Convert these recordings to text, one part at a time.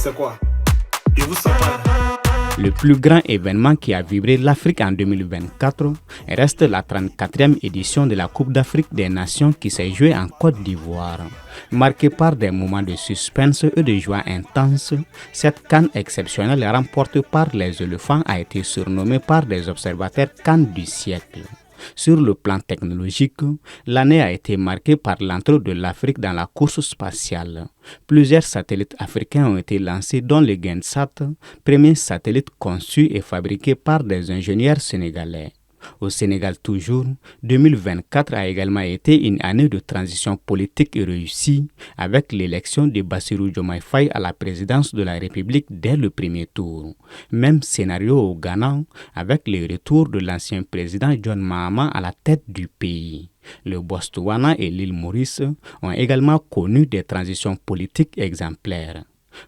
c'est quoi? Et vous savez. Le plus grand événement qui a vibré l'Afrique en 2024 reste la 34e édition de la Coupe d'Afrique des Nations qui s'est jouée en Côte d'Ivoire. Marquée par des moments de suspense et de joie intense, cette CAN exceptionnelle remportée par les éléphants a été surnommée par des observateurs CAN du siècle. Sur le plan technologique, l'année a été marquée par l'entrée de l'Afrique dans la course spatiale. Plusieurs satellites africains ont été lancés, dont le Gensat, premier satellite conçu et fabriqué par des ingénieurs sénégalais. Au Sénégal toujours, 2024 a également été une année de transition politique réussie avec l'élection de Bassirou Diomaye Faye à la présidence de la République dès le premier tour. Même scénario au Ghana avec le retour de l'ancien président John Mahama à la tête du pays. Le Botswana et l'île Maurice ont également connu des transitions politiques exemplaires.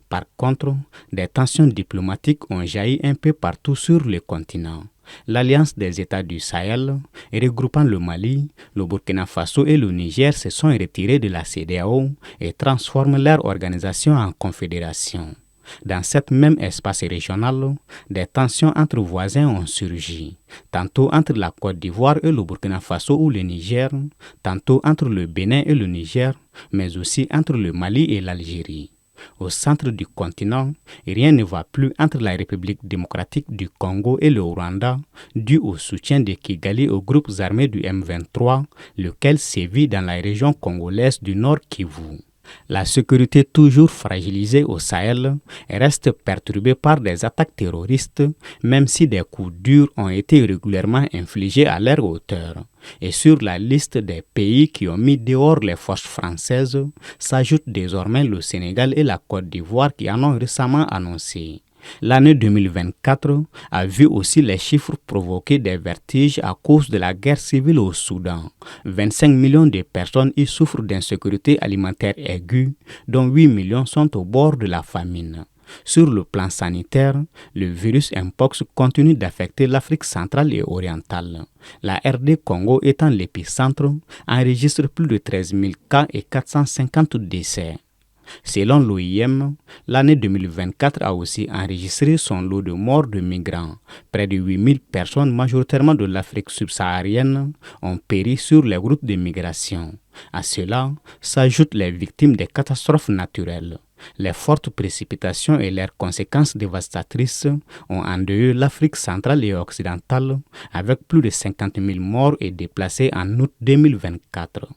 Par contre, des tensions diplomatiques ont jailli un peu partout sur le continent. L'Alliance des États du Sahel, regroupant le Mali, le Burkina Faso et le Niger, se sont retirés de la CEDEAO et transforment leur organisation en confédération. Dans cet même espace régional, des tensions entre voisins ont surgi, tantôt entre la Côte d'Ivoire et le Burkina Faso ou le Niger, tantôt entre le Bénin et le Niger, mais aussi entre le Mali et l'Algérie. Au centre du continent, rien ne va plus entre la République démocratique du Congo et le Rwanda, dû au soutien de Kigali aux groupes armés du M23, lequel sévit dans la région congolaise du Nord Kivu. La sécurité toujours fragilisée au Sahel reste perturbée par des attaques terroristes, même si des coups durs ont été régulièrement infligés à leur hauteur. Et sur la liste des pays qui ont mis dehors les forces françaises, s'ajoutent désormais le Sénégal et la Côte d'Ivoire qui en ont récemment annoncé. L'année 2024 a vu aussi les chiffres provoquer des vertiges à cause de la guerre civile au Soudan. 25 millions de personnes y souffrent d'insécurité alimentaire aiguë, dont 8 millions sont au bord de la famine. Sur le plan sanitaire, le virus Mpox continue d'affecter l'Afrique centrale et orientale. La RD Congo étant l'épicentre, enregistre plus de 13 000 cas et 450 décès. Selon l'OIM, l'année 2024 a aussi enregistré son lot de morts de migrants. Près de 8 000 personnes, majoritairement de l'Afrique subsaharienne, ont péri sur les routes de migration. À cela s'ajoutent les victimes des catastrophes naturelles. Les fortes précipitations et leurs conséquences dévastatrices ont endeuillé l'Afrique centrale et occidentale avec plus de 50 000 morts et déplacés en août 2024.